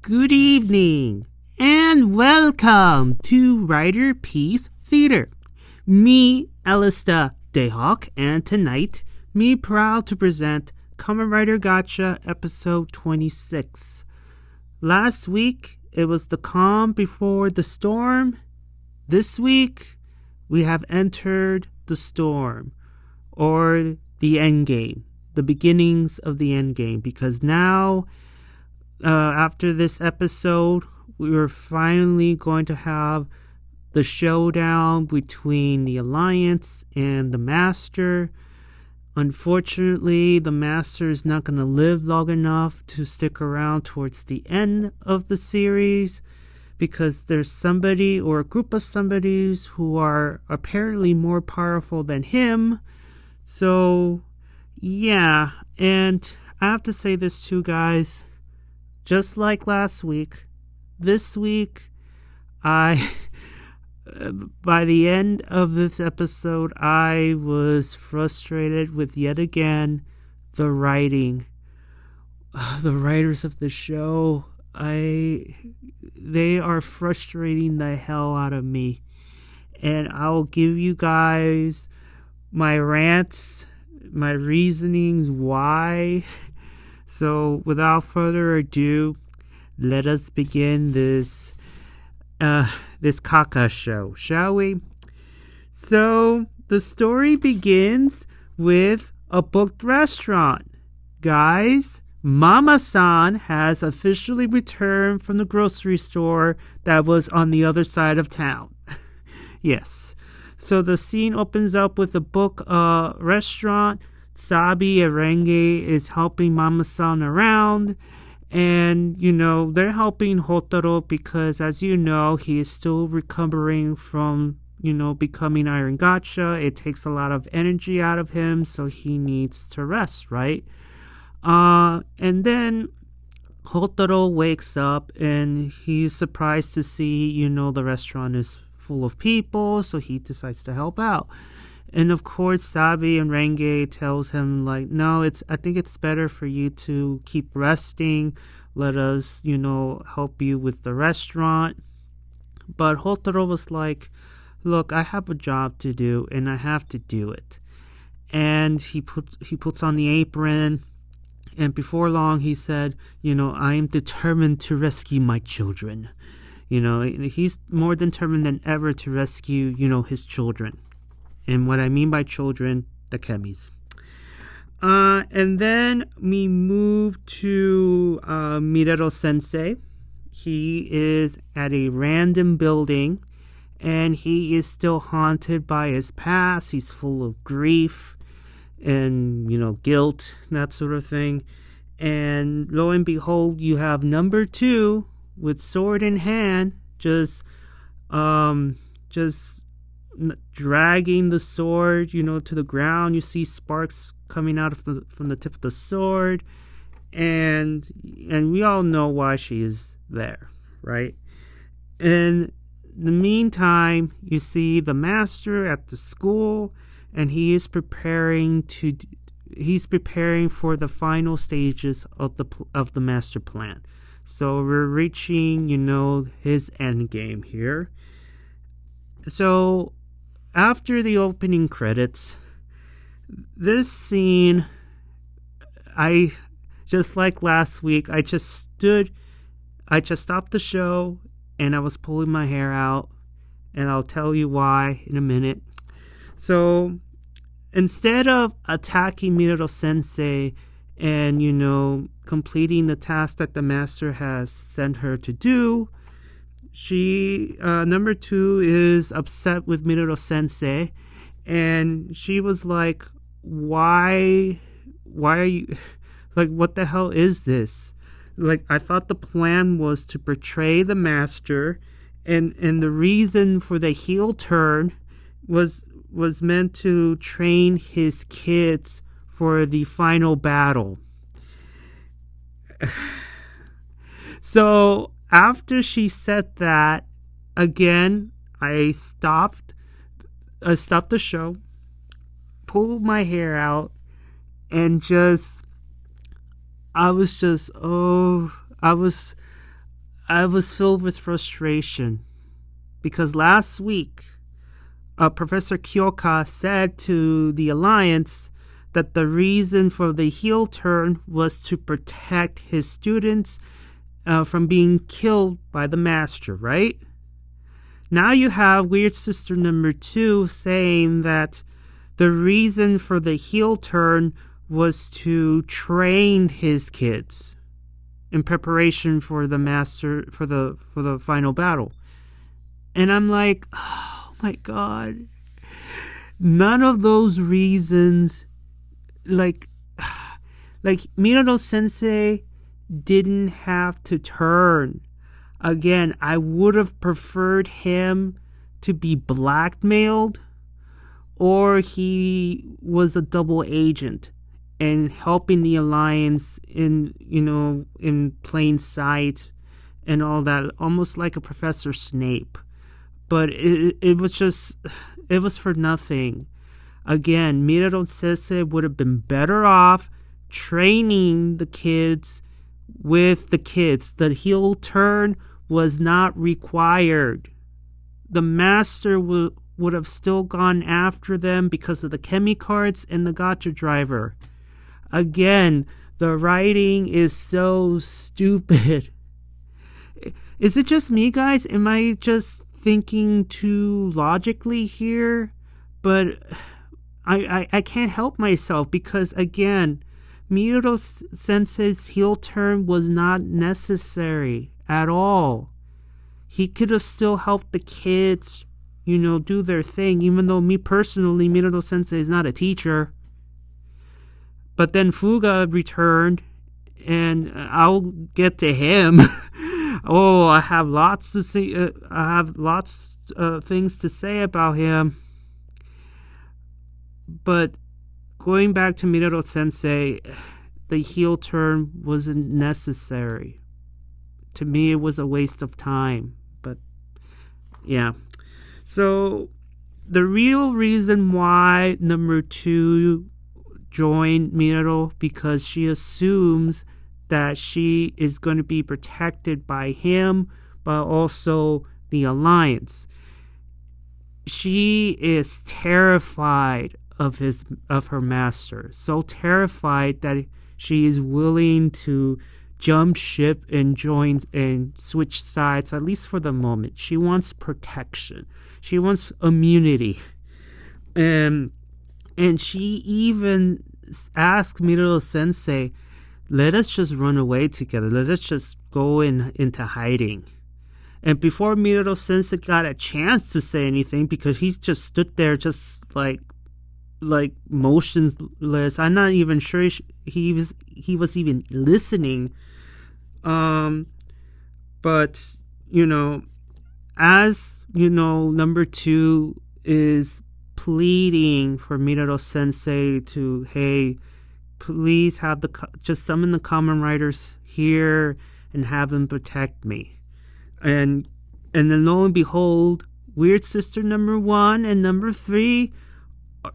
Good evening, and welcome to Riderpiece Theater. Me, Alistair Dayhawk, and tonight, me proud to present Kamen Rider Gotcha episode 26. Last week, it was the calm before the storm. This week, we have entered the storm, or the endgame, the beginnings of the endgame, because now, after this episode, we are finally going to have the showdown between the Alliance and the Master. Unfortunately, the Master is not going to live long enough to stick around towards the end of the series, because there's somebody or a group of somebodies who are apparently more powerful than him. So, yeah, and I have to say this too, guys. Just like last week, this week, by the end of this episode, I was frustrated with yet again the writing. The writers of the show, they are frustrating the hell out of me. And I'll give you guys my rants, my reasonings why. So, without further ado, let us begin this Kaka show, shall we? So, the story begins with a booked restaurant. Guys, Mama-san has officially returned from the grocery store that was on the other side of town. Yes. So, the scene opens up with a booked restaurant. Sabi and Renge is helping Mama-san around, and, they're helping Hotaro because, as you know, he is still recovering from, becoming Iron Gotcha. It takes a lot of energy out of him, so he needs to rest, right? And then Hotaro wakes up, and he's surprised to see, the restaurant is full of people, so he decides to help out. And of course, Sabi and Renge tells him, no, I think it's better for you to keep resting. Let us, help you with the restaurant. But Hotaro was like, look, I have a job to do, and I have to do it. And he puts on the apron, and before long, he said, I am determined to rescue my children. He's more determined than ever to rescue, his children. And what I mean by children, the chemies. And then we move to Minato sensei. He is at a random building, and he is still haunted by his past. He's full of grief and, guilt, that sort of thing. And lo and behold, you have number 2 with sword in hand, just dragging the sword, to the ground. You see sparks coming out from the tip of the sword, and we all know why she is there, right? In the meantime, you see the Master at the school, and he is preparing for the final stages of the Master plan. So we're reaching, his end game here. So, after the opening credits, this scene, just like last week, I just stopped the show, and I was pulling my hair out, and I'll tell you why in a minute. So, instead of attacking Minato sensei and, completing the task that the Master has sent her to do, she, number 2, is upset with Minato sensei, and she was like, why are you, what the hell is this? I thought the plan was to betray the Master, and the reason for the heel turn was meant to train his kids for the final battle. So, after she said that, again, I stopped the show, pulled my hair out, and I was I was filled with frustration because last week, Professor Kyoka said to the Alliance that the reason for the heel turn was to protect his students from being killed by the master, right? Now you have Weird Sister number 2 saying that the reason for the heel turn was to train his kids in preparation for the master for the final battle. And I'm like, oh my god. None of those reasons, like Minato sensei didn't have to turn. Again, I would have preferred him to be blackmailed, or he was a double agent and helping the Alliance in plain sight and all that, almost like a Professor Snape. But it was for nothing. Again, Minato Sensei would have been better off training the kids with the kids. The heel turn was not required. The master would have still gone after them because of the chemy cards and the gotcha driver. Again, the writing is so stupid. Is it just me, guys? Am I just thinking too logically here? But I can't help myself because, again, Minato Sensei's heel turn was not necessary at all. He could have still helped the kids, do their thing, even though me personally, Minato Sensei is not a teacher. But then Fuga returned, and I'll get to him. Oh, I have lots to say. I have lots of things to say about him. But going back to Minato Sensei, the heel turn wasn't necessary. To me, it was a waste of time. But yeah. So the real reason why number 2 joined Minato, because she assumes that she is going to be protected by him, but also the Alliance. She is terrified of her master, so terrified that she is willing to jump ship and join and switch sides, at least for the moment. She wants protection. She wants immunity. And she even asks Minato Sensei, let us just run away together. Let us just go into hiding. And before Minato Sensei got a chance to say anything, because he just stood there just like motionless. I'm not even sure he was even listening. But as number 2 is pleading for Minato Sensei to, hey, please just summon the Kamen Riders here and have them protect me. And then lo and behold, Weird Sister number 1 and number 3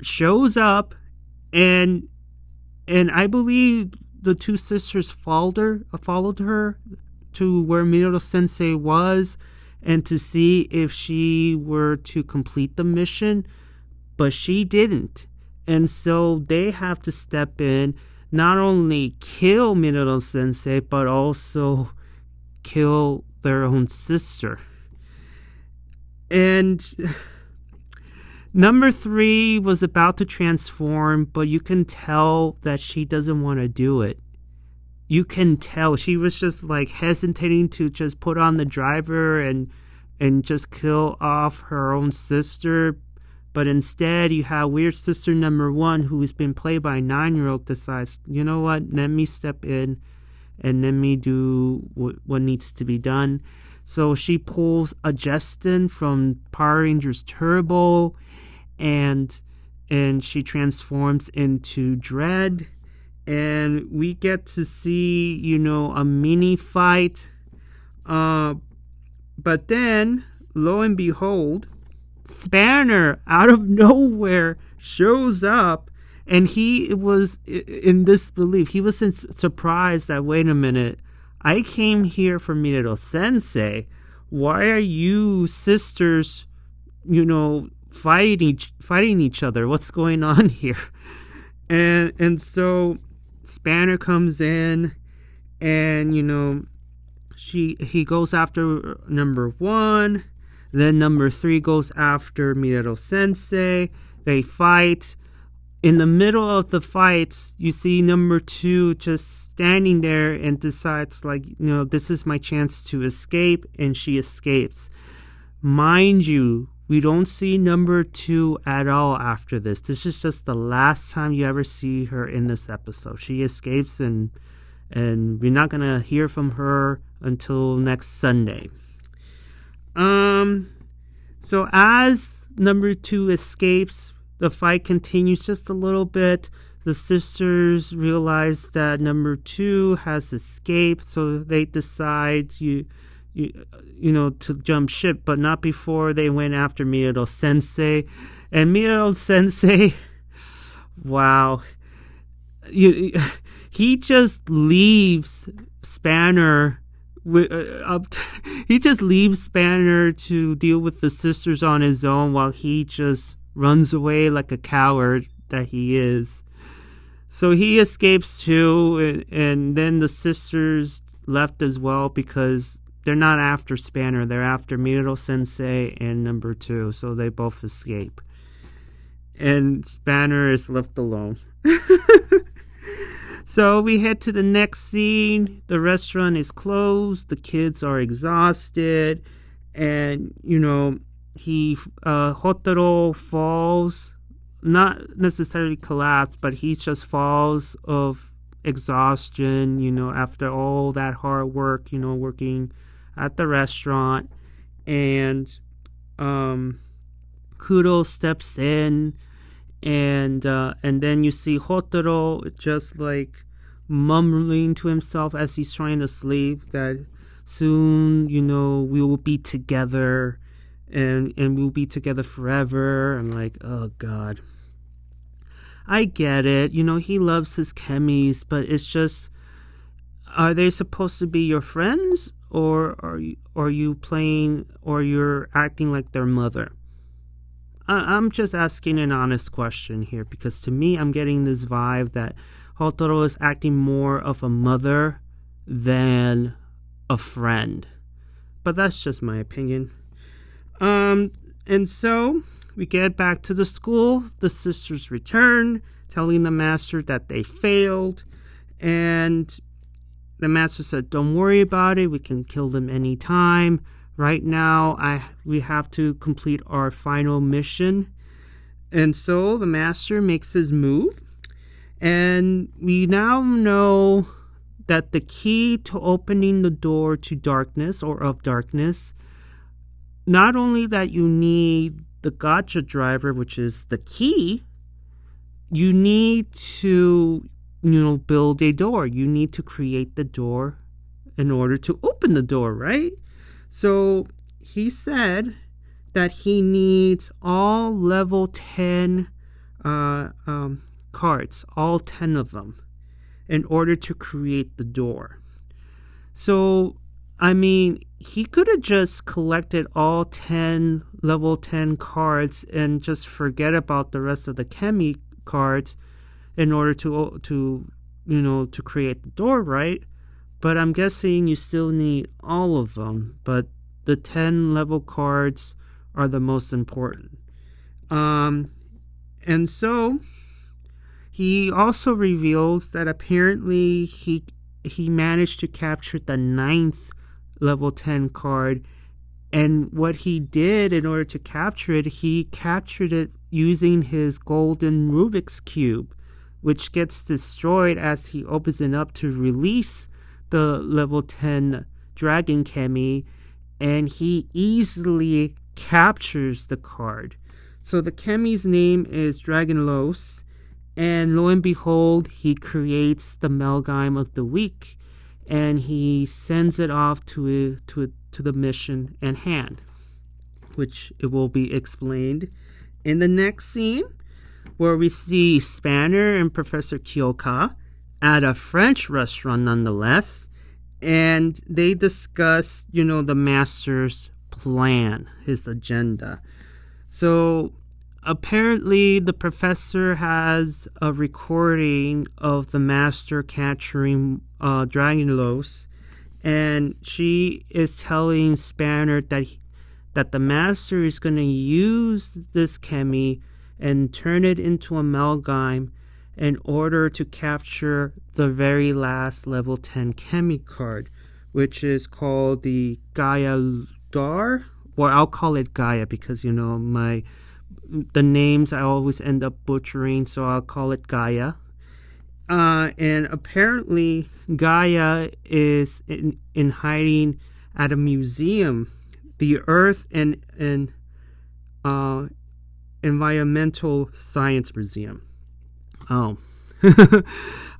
shows up, and I believe the 2 sisters followed her to where Minato Sensei was, and to see if she were to complete the mission, but she didn't. And so they have to step in, not only kill Minato Sensei, but also kill their own sister. And number 3 was about to transform, but you can tell that she doesn't want to do it. You can tell she was just hesitating to just put on the driver and just kill off her own sister. But instead, you have Weird Sister number 1, who has been played by a 9-year-old, decides, you know what, let me step in and let me do what needs to be done. So she pulls a Justin from Power Rangers Turbo, and she transforms into Dread. And we get to see, a mini fight. But then, lo and behold, Spanner out of nowhere shows up, and he was in disbelief. He was surprised that, wait a minute, I came here for Minato sensei. Why are you sisters, fighting each other? What's going on here? And so Spanner comes in, and he goes after number 1. Then number 3 goes after Minato sensei. They fight. In the middle of the fights, you see number 2 just standing there and decides, this is my chance to escape, and she escapes. Mind you, we don't see number 2 at all after this. This is just the last time you ever see her in this episode. She escapes, and we're not going to hear from her until next Sunday. So as number 2 escapes, the fight continues just a little bit. The sisters realize that number 2 has escaped, so they decide to jump ship, but not before they went after Minato sensei. And Minato sensei, wow, he just leaves Spanner. He just leaves Spanner to deal with the sisters on his own, while he just runs away like a coward that he is. So he escapes too, and then the sisters left as well, because they're not after Spanner, they're after Minato sensei and number 2, so they both escape. And Spanner is left alone. So we head to the next scene. The restaurant is closed, the kids are exhausted, and Hotaro falls, not necessarily collapse, but he just falls of exhaustion, after all that hard work, working at the restaurant. And Kuro steps in, and then you see Hotaro just mumbling to himself as he's trying to sleep that soon, we will be together. And we'll be together forever. I'm like, oh God. I get it. He loves his chemies, but it's just, are they supposed to be your friends, or are you playing, or you're acting like their mother? I'm just asking an honest question here, because to me, I'm getting this vibe that Hotaro is acting more of a mother than a friend. But that's just my opinion. And so we get back to the school. The sisters return, telling the master that they failed. And the master said, don't worry about it. We can kill them anytime. Right now, we have to complete our final mission. And so the master makes his move. And we now know that the key to opening the door to darkness, or of darkness, not only that you need the gacha driver, which is the key, you need to, build a door. You need to create the door in order to open the door, right? So he said that he needs all level 10 cards, all 10 of them, in order to create the door. So, he could have just collected all 10 level 10 cards and just forget about the rest of the chemy cards in order to create the door, right? But I'm guessing you still need all of them, but the 10 level cards are the most important. And so he also reveals that apparently he managed to capture the 9th level 10 card, and what he did in order to capture it, he captured it using his golden Rubik's Cube, which gets destroyed as he opens it up to release the level 10 dragon chemy, and he easily captures the card. So the chemy's name is Dragonlos, and lo and behold, he creates the malgam of the week, and he sends it off to the mission at hand, which it will be explained in the next scene, where we see Spanner and Professor Kyoka at a French restaurant nonetheless, and they discuss, the master's plan, his agenda. So apparently the professor has a recording of the master capturing Dragonlos, and she is telling Spanner that the master is going to use this chemy and turn it into a malgam in order to capture the very last level 10 chemy card, which is called the Gaia Dar, or I'll call it Gaia because the names I always end up butchering, so I'll call it Gaia. And apparently Gaia is in hiding at a museum, the Earth and Environmental Science Museum. Oh.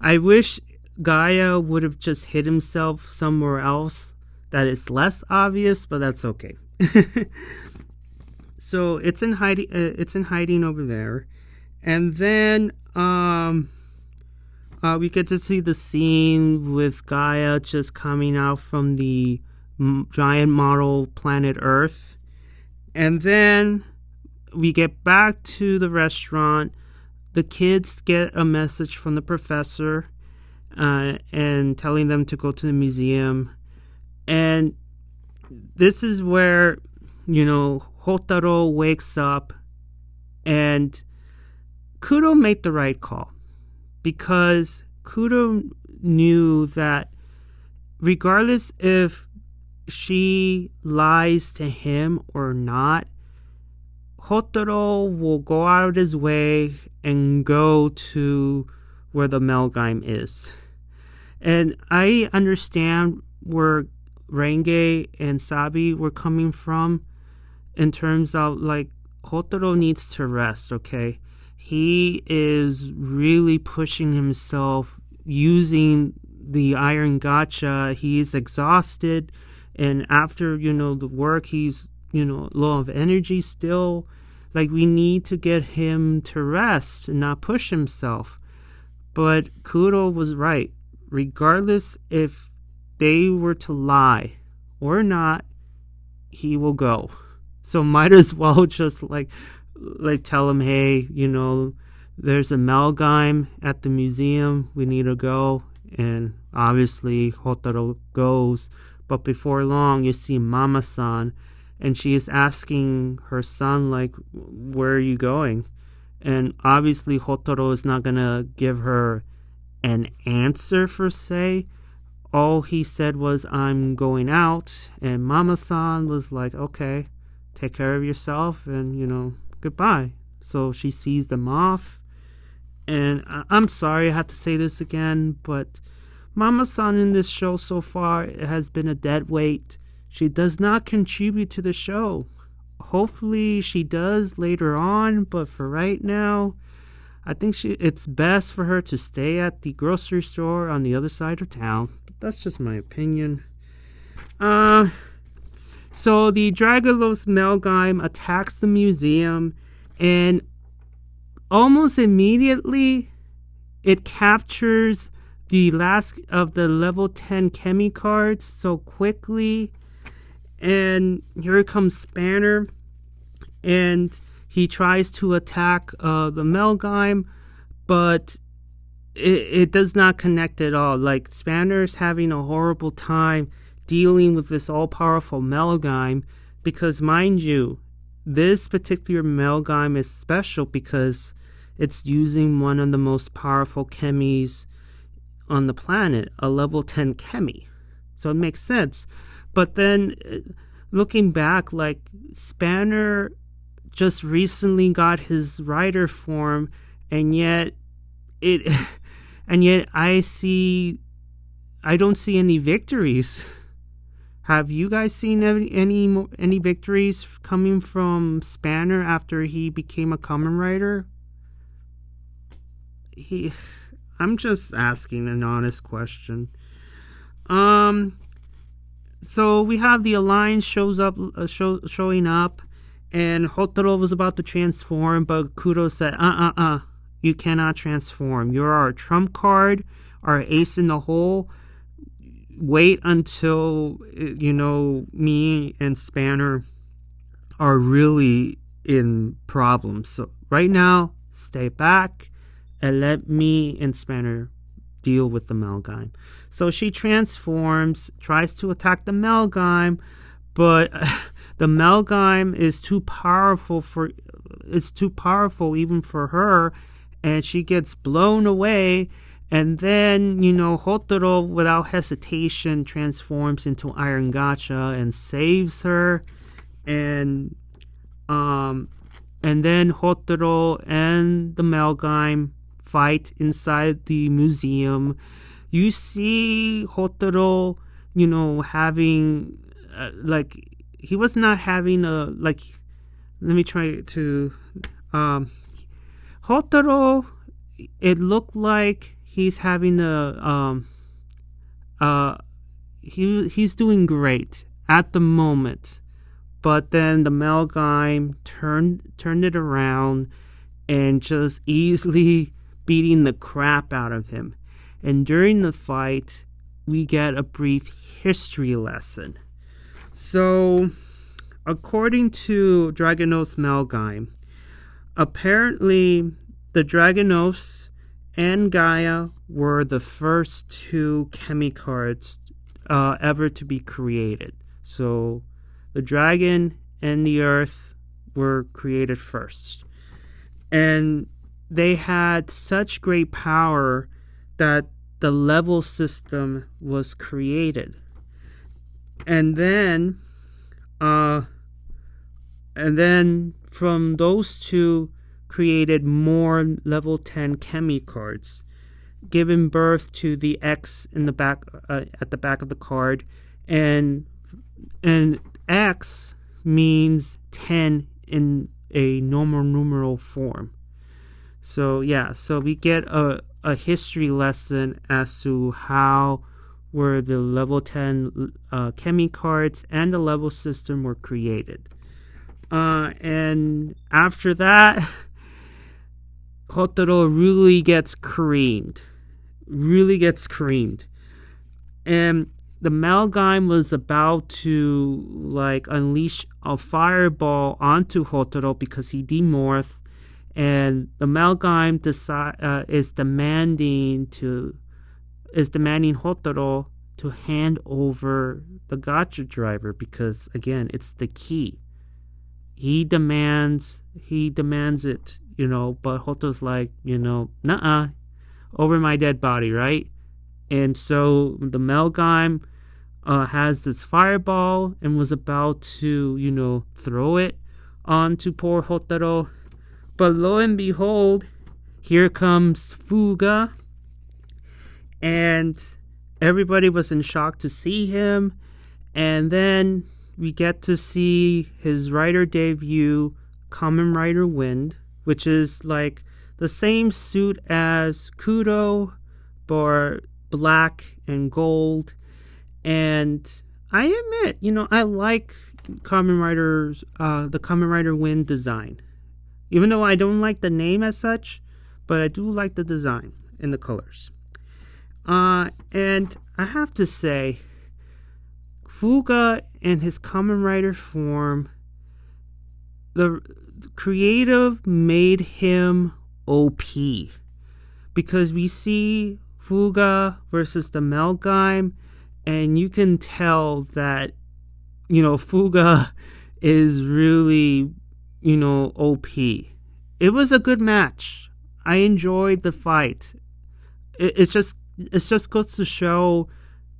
I wish Gaia would have just hid himself somewhere else that is less obvious, but that's okay. So it's in hiding. It's in hiding over there, and then we get to see the scene with Gaia just coming out from the giant model planet Earth, and then we get back to the restaurant. The kids get a message from the professor and telling them to go to the museum. And this is where, Hotaro wakes up, and Kuro made the right call, because Kuro knew that regardless if she lies to him or not, Hotaro will go out of his way and go to where the malgam is. And I understand where Renge and Sabi were coming from in terms of, Hotaro needs to rest, okay? He is really pushing himself using the iron gacha. He's exhausted, and after, the work, he's, low of energy still. We need to get him to rest and not push himself. But Kuro was right. Regardless if they were to lie or not, he will go. So might as well just tell him, hey, there's a malgam at the museum. We need to go. And obviously Hotaro goes. But before long, you see Mama-san, and she is asking her son, where are you going? And obviously Hotaro is not going to give her an answer per se. All he said was, I'm going out. And Mama-san was like, okay, take care of yourself and, goodbye. So she sees them off. And I'm sorry I have to say this again, but Mama-san in this show so far has been a dead weight. She does not contribute to the show. Hopefully she does later on, but for right now, I think it's best for her to stay at the grocery store on the other side of town. But that's just my opinion. So the Dragonlos malgam attacks the museum, and almost immediately it captures the last of the level 10 chemy cards so quickly. And here comes Spanner, and he tries to attack the malgam, but it does not connect at all. Spanner's having a horrible time dealing with this all-powerful malgam, because, mind you, this particular malgam is special because it's using one of the most powerful chemies on the planet, a level 10 chemy. So it makes sense. But then, looking back, Spanner just recently got his rider form, and yet I don't see any victories. Have you guys seen any victories coming from Spanner after he became a Kamen Rider? I'm just asking an honest question. So we have the Alliance showing up, and Hotaro was about to transform, but Kuro said, you cannot transform. You're our trump card, our ace in the hole. wait until, me and Spanner are really in problems. So right now, stay back and let me and Spanner deal with the malgam. So she transforms, tries to attack the malgam, but the malgam is too powerful even for her, and she gets blown away. And then, Hotaro, without hesitation, transforms into Iron Gacha and saves her. And then Hotaro and the malgam fight inside the museum. You see Hotaro, having he was not having let me try to Hotaro, it looked like he's having he's doing great at the moment, but then the malgam turned it around and just easily beating the crap out of him. And during the fight, we get a brief history lesson. So, according to Dragonos Malgam, apparently the Dragonos and Gaia were the first two chemy cards ever to be created. So, the dragon and the earth were created first. And they had such great power that the level system was created. And then from those two created more level 10 chemy cards, giving birth to the X in the back at the back of the card, and X means 10 in a normal numeral form. So we get a history lesson as to how were the level 10 chemy cards and the level system were created. And after that, Hotaro really gets creamed. And the malgam was about to unleash a fireball onto Hotaro because he demorphed, and the malgam is demanding Hotaro to hand over the gacha driver because, again, it's the key. He demands it, but Hotaro's like, nuh-uh, over my dead body, right? And so the malgam has this fireball and was about to, throw it onto poor Hotaro. But lo and behold, here comes Fuga. And everybody was in shock to see him. And then we get to see his rider debut, Kamen Rider Wind, which is like the same suit as Kudo, but black and gold. And I admit, I like Kamen Rider's the Kamen Rider Wind design. Even though I don't like the name as such, but I do like the design and the colors. And I have to say, Fuga in his Kamen Rider form, the creative made him OP. Because we see Fuga versus the malgam, and you can tell that, Fuga is really, OP. It was a good match. I enjoyed the fight. It's just goes to show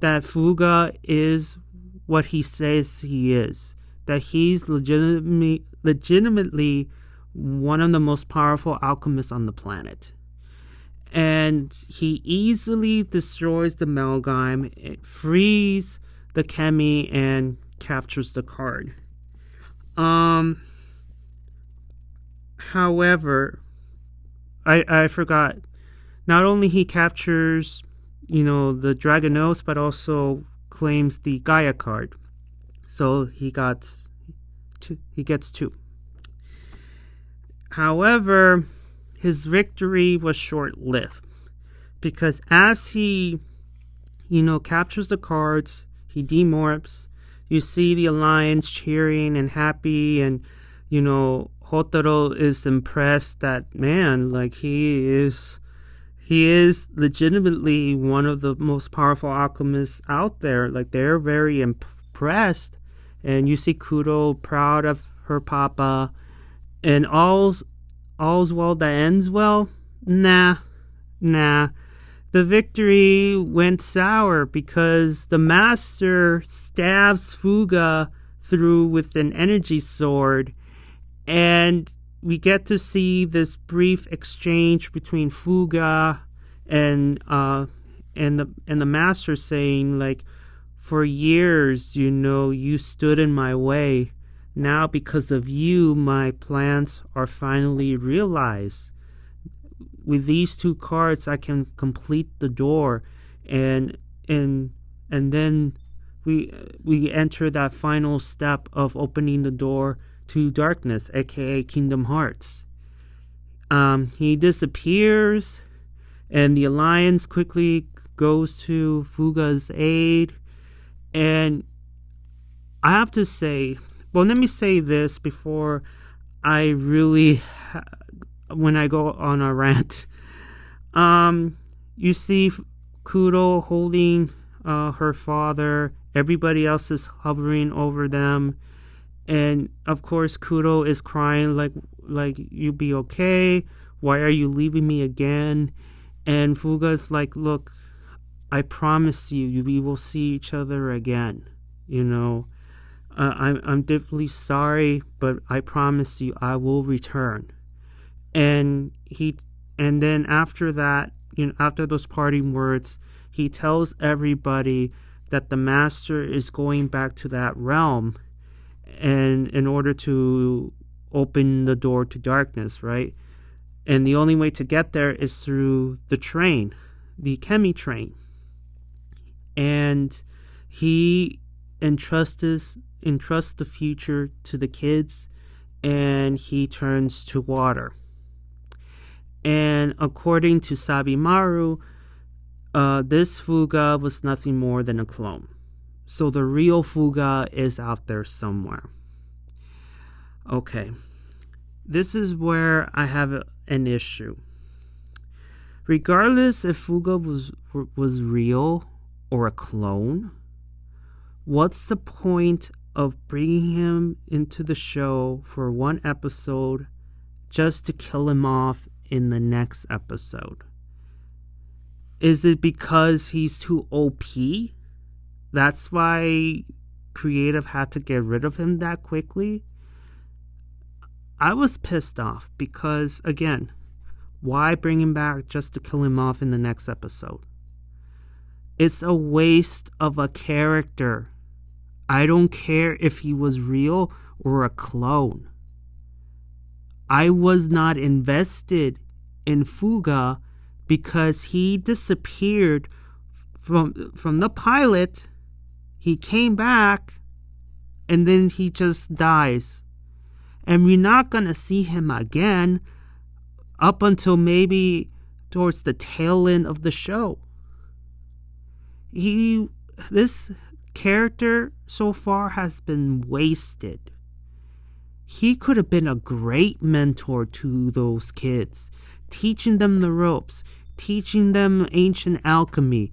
that Fuga is what he says he is. That he's legitimately one of the most powerful alchemists on the planet. And he easily destroys the malgam, it frees the chemy, and captures the card. However, I forgot. Not only he captures, the Dragonos, but also claims the Gaia card. So he gets two. However, his victory was short-lived, because as he, captures the cards. He demorphs. You see the Alliance cheering and happy, and Hotaro is impressed that, man, like he is legitimately one of the most powerful alchemists out there. Like, they're very impressed. And you see Kudo proud of her papa. And all's well that ends well? Nah. The victory went sour because the master stabs Fuga through with an energy sword. And we get to see this brief exchange between Fuga and the master saying, like, for years, you stood in my way. Now, because of you, my plans are finally realized. With these 2 cards, I can complete the door, and then we enter that final step of opening the door to darkness, aka Kingdom Hearts. He disappears, and the Alliance quickly goes to Fuga's aid. And I have to say, well, let me say this before I really, when I go on a rant. You see Kudo holding her father. Everybody else is hovering over them. And of course, Kudo is crying like you be okay. Why are you leaving me again? And Fuga's like, look, I promise you, we will see each other again. I'm deeply sorry, but I promise you, I will return. And then after that, after those parting words, he tells everybody that the master is going back to that realm, and in order to open the door to darkness, right? And the only way to get there is through the train, the chemy train. And he entrusts the future to the kids, and he turns to water. And according to Sabimaru, this Fuga was nothing more than a clone. So the real Fuga is out there somewhere. Okay, this is where I have an issue. Regardless if Fuga was real or a clone, what's the point of bringing him into the show for one episode just to kill him off in the next episode? Is it because he's too OP? That's why creative had to get rid of him that quickly? I was pissed off because, again, why bring him back just to kill him off in the next episode? It's a waste of a character. I don't care if he was real or a clone. I was not invested in Fuga because he disappeared from the pilot. He came back and then he just dies. And we're not going to see him again up until maybe towards the tail end of the show. This character so far has been wasted. He could have been a great mentor to those kids, teaching them the ropes, teaching them ancient alchemy,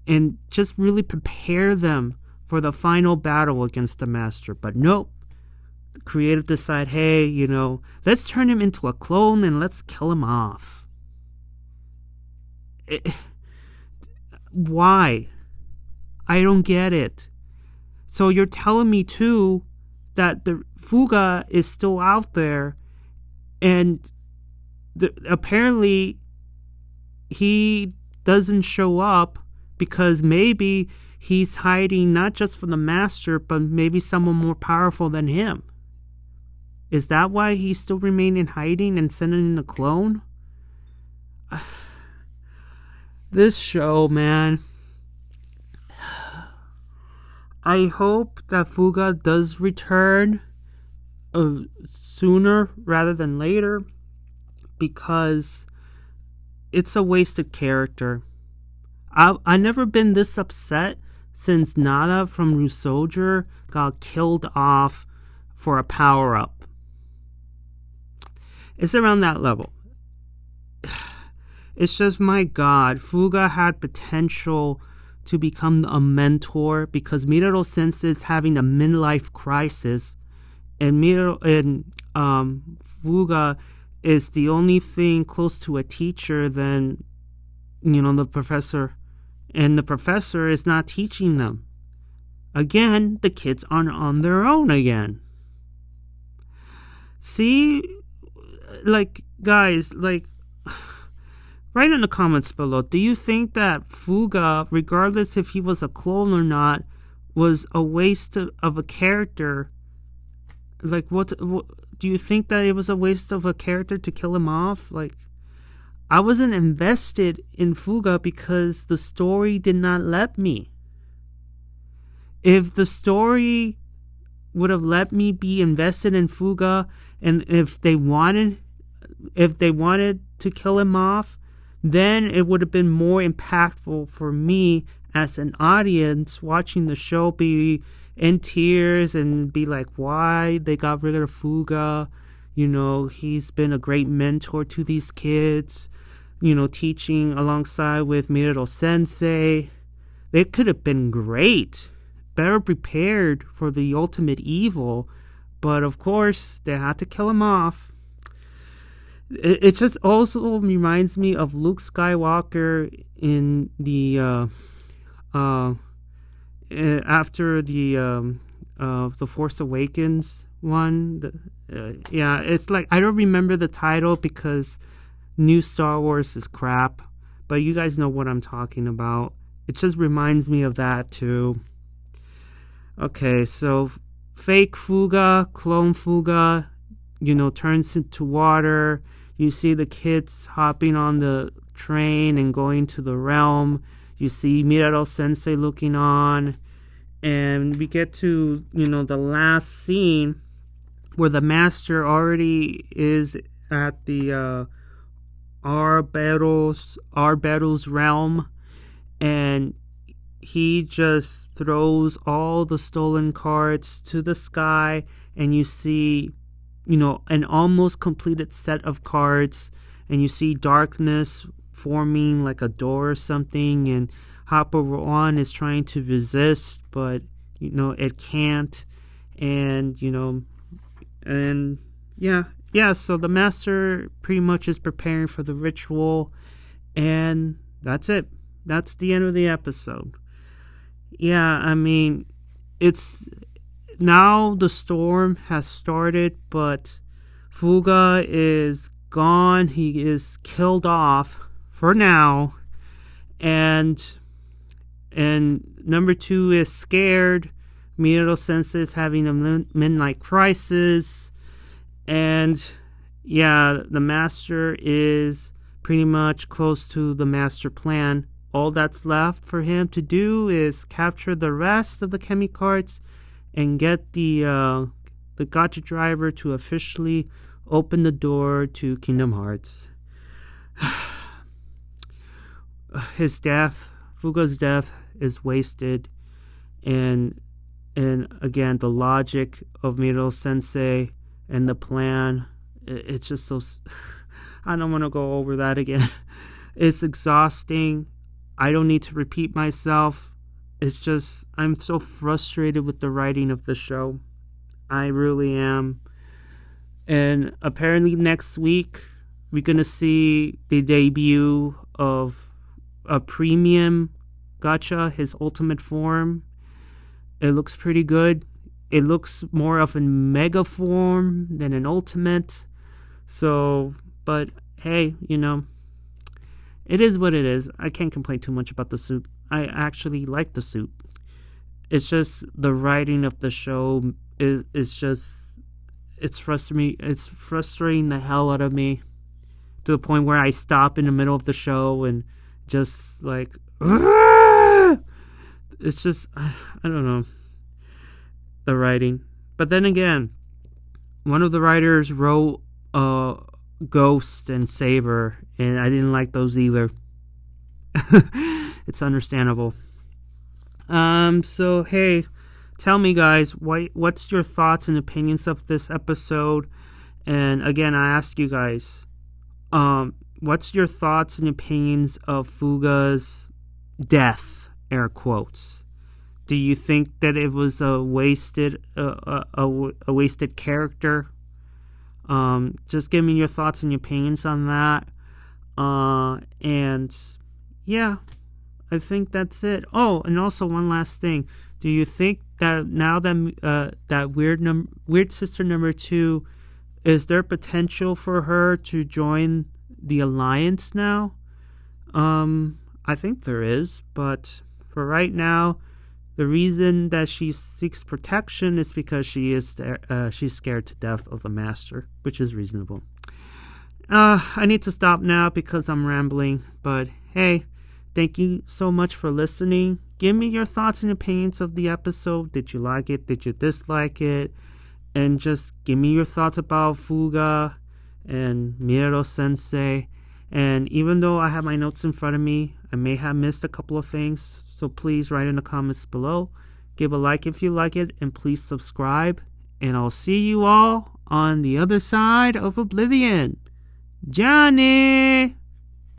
and just really prepare them for the final battle against the master. But nope. The creative decide, hey, let's turn him into a clone and let's kill him off. Why? I don't get it. So you're telling me too that the Fuga is still out there, and apparently he doesn't show up because maybe he's hiding not just from the master, but maybe someone more powerful than him. Is that why he still remained in hiding and sending in a clone? This show, man. I hope that Fuga does return sooner rather than later, because it's a wasted character. I never been this upset since Nada from Rusoldier got killed off for a power up. It's around that level. It's just, my God, Fuga had potential to become a mentor because Minato sensei is having a midlife crisis, and Fuga is the only thing close to a teacher than, the professor, and the professor is not teaching them. Again, the kids are on their own again. See, guys, write in the comments below, do you think that Fuga, regardless if he was a clone or not, was a waste of a character? What do you think, that it was a waste of a character to kill him off? I wasn't invested in Fuga because the story did not let me. If the story would have let me be invested in Fuga, and if they wanted to kill him off, then it would have been more impactful for me as an audience watching the show, be in tears and be like, why they got rid of Fuga? He's been a great mentor to these kids, teaching alongside with Minato sensei. They could have been great, better prepared for the ultimate evil, but of course they had to kill him off. It just also reminds me of Luke Skywalker in the after the Force Awakens one. It's I don't remember the title because new Star Wars is crap, but you guys know what I'm talking about. It just reminds me of that too. Okay, so fake Fuga, clone Fuga, turns into water. You see the kids hopping on the train and going to the realm. You see Minato sensei looking on. And we get to, the last scene where the master already is at the Arbero's realm. And he just throws all the stolen cards to the sky. And you see, an almost completed set of cards, and you see darkness forming like a door or something, and Hopper One is trying to resist, but it can't, and so the master pretty much is preparing for the ritual, and that's it. That's the end of the episode. It's now the storm has started, but Fuga is gone. He is killed off for now, and number 2 is scared. Minato sensei is having a midnight crisis, and the master is pretty much close to the master plan. All that's left for him to do is capture the rest of the chemy cards and get the gacha driver to officially open the door to Kingdom Hearts. Fuga's death is wasted, and again, the logic of Minato sensei and the plan, it's just so... I don't want to go over that again. It's exhausting. I don't need to repeat myself. It's just, I'm so frustrated with the writing of the show. I really am. And apparently next week, we're going to see the debut of a premium gacha, his ultimate form. It looks pretty good. It looks more of a mega form than an ultimate. So, but hey, it is what it is. I can't complain too much about the suit. I actually like the suit. It's just the writing of the show is just, it's frustrating. It's frustrating the hell out of me to the point where I stop in the middle of the show and just like, it's just, I don't know, the writing. But then again, one of the writers wrote Ghost and Saber, and I didn't like those either. it's understandable. So hey, tell me guys, what's your thoughts and opinions of this episode? And again, I ask you guys, what's your thoughts and opinions of Fuga's death, air quotes? Do you think that it was a wasted character? Just give me your thoughts and your opinions on that. And yeah, I think that's it. Oh, and also one last thing. Do you think that now that that weird sister number 2, is there potential for her to join the alliance now? I think there is, but for right now, the reason that she seeks protection is because she's scared to death of the master, which is reasonable. I need to stop now because I'm rambling, but hey, thank you so much for listening. Give me your thoughts and opinions of the episode. Did you like it? Did you dislike it? And just give me your thoughts about Fuga and Minato sensei. And even though I have my notes in front of me, I may have missed a couple of things. So please write in the comments below. Give a like if you like it. And please subscribe. And I'll see you all on the other side of Oblivion. Johnny!